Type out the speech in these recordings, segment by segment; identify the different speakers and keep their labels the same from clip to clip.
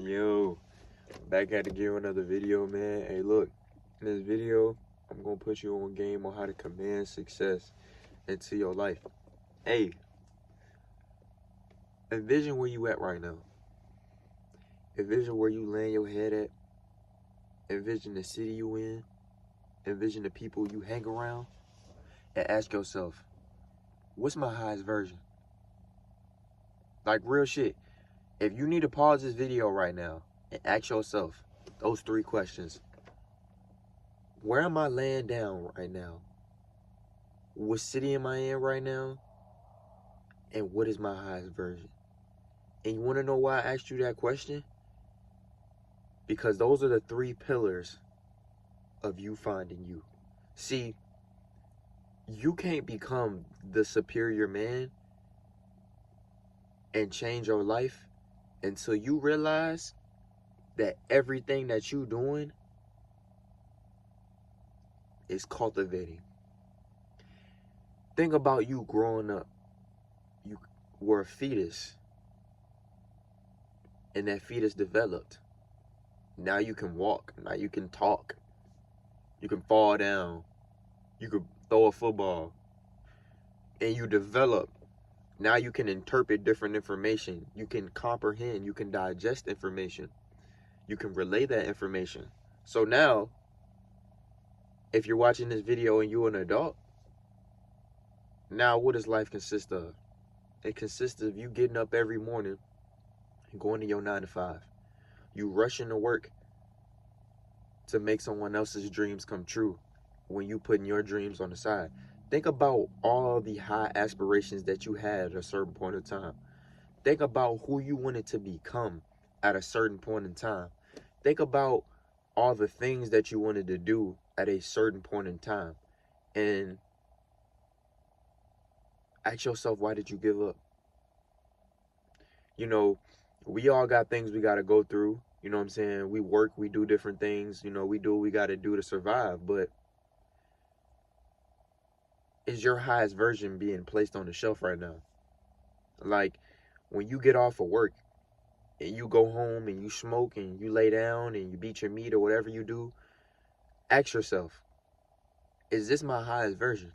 Speaker 1: Yo, back at it again with another video, man. Hey, look, in this video, I'm gonna put you on game on how to command success into your life. Hey, envision where you at right now. Envision where you laying your head at. Envision the city you in. Envision the people you hang around. And ask yourself, what's my highest version? Like real shit. If you need to pause this video right now and ask yourself those 3 questions. Where am I laying down right now? What city am I in right now? And what is my highest version? And you want to know why I asked you that question? Because those are the 3 pillars of you finding you. See, you can't become the superior man and change your life until you realize that everything that you're doing is cultivating. Think about you growing up. You were a fetus, and that fetus developed. Now you can walk. Now you can talk. You can fall down. You can throw a football. And you develop. Now you can interpret different information. You can comprehend. You can digest information. You can relay that information. So now, if you're watching this video and you're an adult, now what does life consist of? It consists of you getting up every morning and going to your 9 to 5. You rushing to work to make someone else's dreams come true when you putting your dreams on the side. Think about all the high aspirations that you had at a certain point of time. Think about who you wanted to become at a certain point in time. Think about all the things that you wanted to do at a certain point in time. And ask yourself, why did you give up? You know, we all got things we got to go through. You know what I'm saying? We work, we do different things. You know, we do what we got to do to survive. But is your highest version being placed on the shelf right now? Like, when you get off of work and you go home and you smoke and you lay down and you beat your meat or whatever you do, ask yourself, is this my highest version?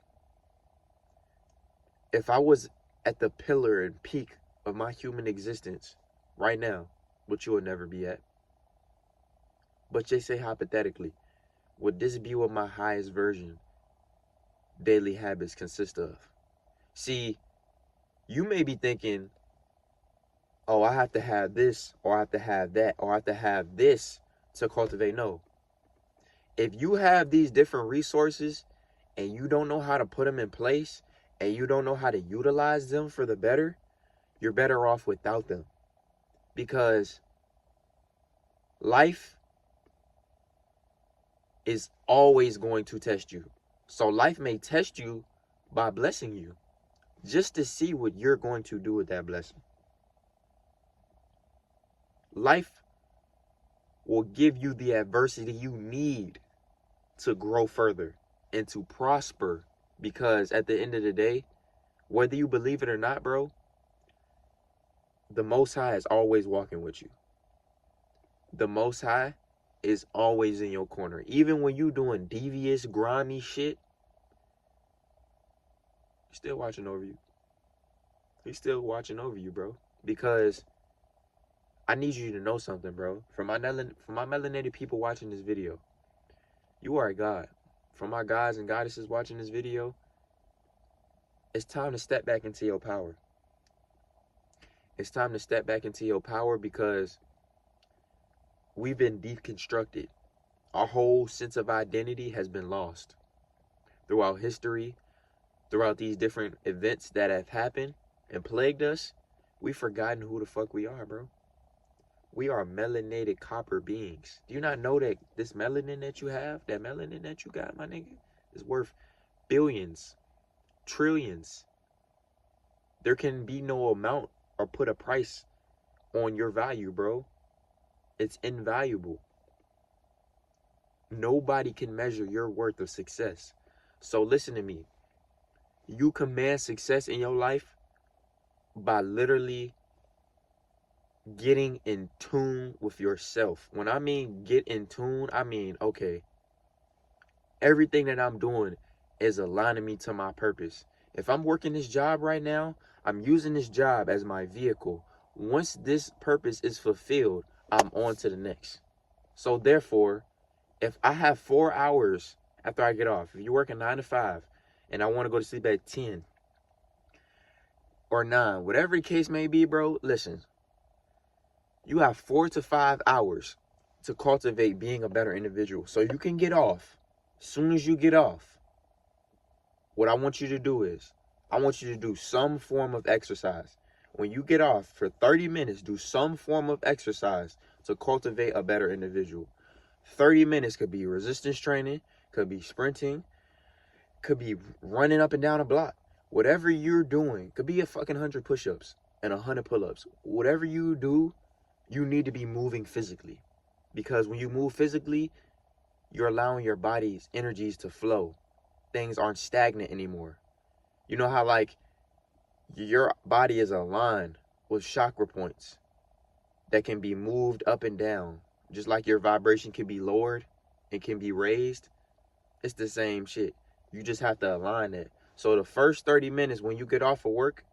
Speaker 1: If I was at the pillar and peak of my human existence right now, which you will never be at, but just say hypothetically, would this be what my highest version daily habits consist of? See, you may be thinking, oh, I have to have this, or I have to have that, or I have to have this to cultivate. No. If you have these different resources and you don't know how to put them in place and you don't know how to utilize them for the better, you're better off without them. Because life is always going to test you. So life may test you by blessing you just to see what you're going to do with that blessing. Life will give you the adversity you need to grow further and to prosper, because at the end of the day, whether you believe it or not, bro, the Most High is always walking with you. The Most High is always in your corner. Even when you doing devious, grimy shit, he's still watching over you. He's still watching over you, bro. Because I need you to know something, bro. For my melanated people watching this video, you are a God. For my guys and goddesses watching this video, it's time to step back into your power. It's time to step back into your power, because we've been deconstructed. Our whole sense of identity has been lost throughout history, throughout these different events that have happened and plagued us. We've forgotten who the fuck we are, bro. We are melanated copper beings. Do you not know that this melanin that you have, that melanin that you got, my nigga, is worth billions, trillions? There can be no amount or put a price on your value, bro. It's invaluable. Nobody can measure your worth of success. So listen to me. You command success in your life by literally getting in tune with yourself. When I mean get in tune, I mean, okay, everything that I'm doing is aligning me to my purpose. If I'm working this job right now, I'm using this job as my vehicle. Once this purpose is fulfilled, I'm on to the next. So therefore, if I have 4 hours after I get off, if you're working 9 to 5 and I want to go to sleep at 10 or 9, whatever the case may be, bro, listen, you have 4 to 5 hours to cultivate being a better individual. So you can get off. As soon as you get off, what I want you to do is, I want you to do some form of exercise. When you get off for 30 minutes, do some form of exercise to cultivate a better individual. 30 minutes could be resistance training, could be sprinting, could be running up and down a block. Whatever you're doing, could be a fucking 100 push-ups and 100 pull-ups. Whatever you do, you need to be moving physically. Because when you move physically, you're allowing your body's energies to flow. Things aren't stagnant anymore. You know how like your body is aligned with chakra points that can be moved up and down. Just like your vibration can be lowered and can be raised. It's the same shit. You just have to align it. So the first 30 minutes when you get off of work,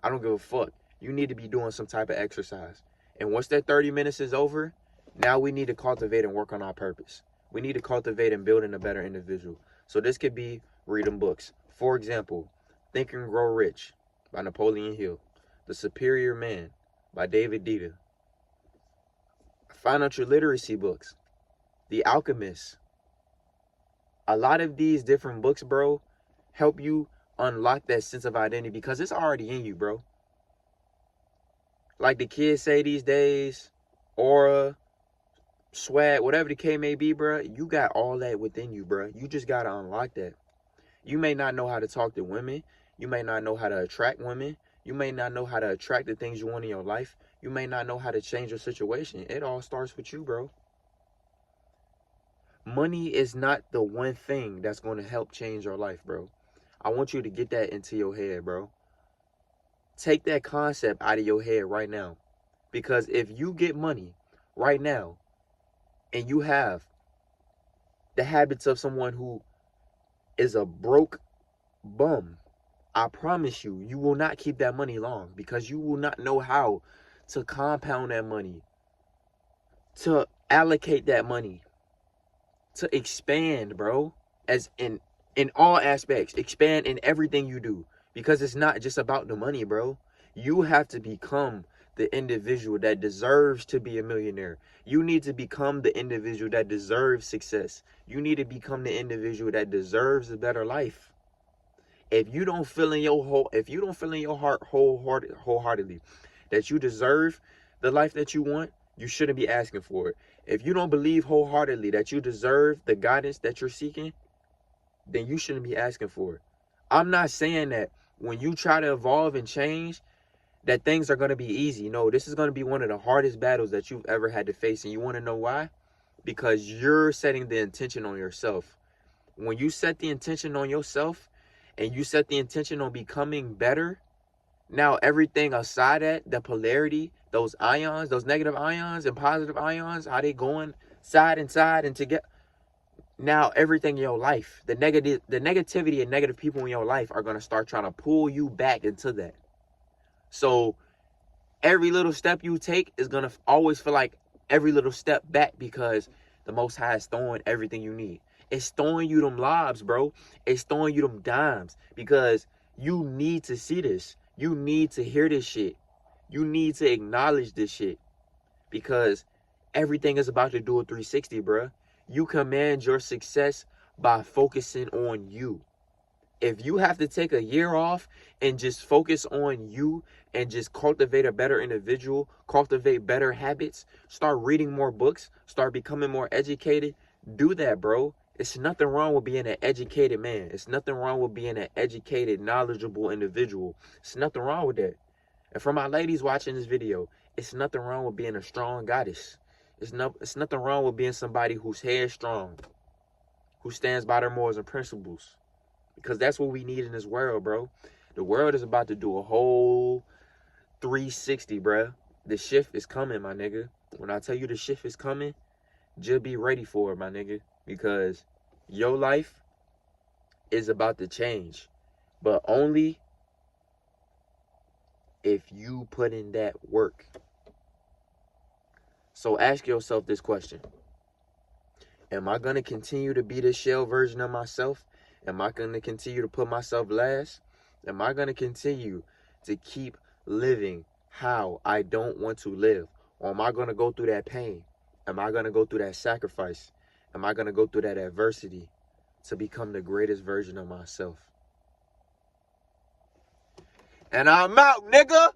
Speaker 1: I don't give a fuck. You need to be doing some type of exercise. And once that 30 minutes is over, now we need to cultivate and work on our purpose. We need to cultivate and build in a better individual. So this could be reading books. For example, Think and Grow Rich by Napoleon Hill. The Superior Man by David Dita. Financial literacy books. The Alchemist. A lot of these different books, bro, help you unlock that sense of identity because it's already in you, bro. Like the kids say these days, aura, swag, whatever the case may be, bro, you got all that within you, bro. You just got to unlock that. You may not know how to talk to women. You may not know how to attract women. You may not know how to attract the things you want in your life. You may not know how to change your situation. It all starts with you, bro. Money is not the one thing that's going to help change your life, bro. I want you to get that into your head, bro. Take that concept out of your head right now. Because if you get money right now and you have the habits of someone who is a broke bum, I promise you, you will not keep that money long because you will not know how to compound that money, to allocate that money, to expand, bro, as in all aspects, expand in everything you do, because it's not just about the money, bro. You have to become the individual that deserves to be a millionaire. You need to become the individual that deserves success. You need to become the individual that deserves a better life. If you don't feel in your heart wholeheartedly that you deserve the life that you want, you shouldn't be asking for it. If you don't believe wholeheartedly that you deserve the guidance that you're seeking, then you shouldn't be asking for it. I'm not saying that when you try to evolve and change, that things are going to be easy. No, this is going to be one of the hardest battles that you've ever had to face. And you want to know why? Because you're setting the intention on yourself. When you set the intention on yourself and you set the intention on becoming better, now everything outside that, the polarity, those ions, those negative ions and positive ions, how they going side and side and together. Now everything in your life, the negativity and negative people in your life are going to start trying to pull you back into that. So every little step you take is going to always feel like every little step back, because the Most High is throwing everything you need. It's throwing you them lobs, bro. It's throwing you them dimes, because you need to see this. You need to hear this shit. You need to acknowledge this shit, because everything is about to do a 360, bro. You command your success by focusing on you. If you have to take a year off and just focus on you and just cultivate a better individual, cultivate better habits, start reading more books, start becoming more educated, do that, bro. It's nothing wrong with being an educated man. It's nothing wrong with being an educated, knowledgeable individual. It's nothing wrong with that. And for my ladies watching this video, it's nothing wrong with being a strong goddess. It's nothing wrong with being somebody who's headstrong, who stands by their morals and principles. Because that's what we need in this world, bro. The world is about to do a whole 360, bro. The shift is coming, my nigga. When I tell you the shift is coming, just be ready for it, my nigga. Because your life is about to change. But only if you put in that work. So ask yourself this question. Am I going to continue to be this shell version of myself? Am I going to continue to put myself last? Am I going to continue to keep living how I don't want to live? Or am I going to go through that pain? Am I going to go through that sacrifice? Am I going to go through that adversity to become the greatest version of myself? And I'm out, nigga!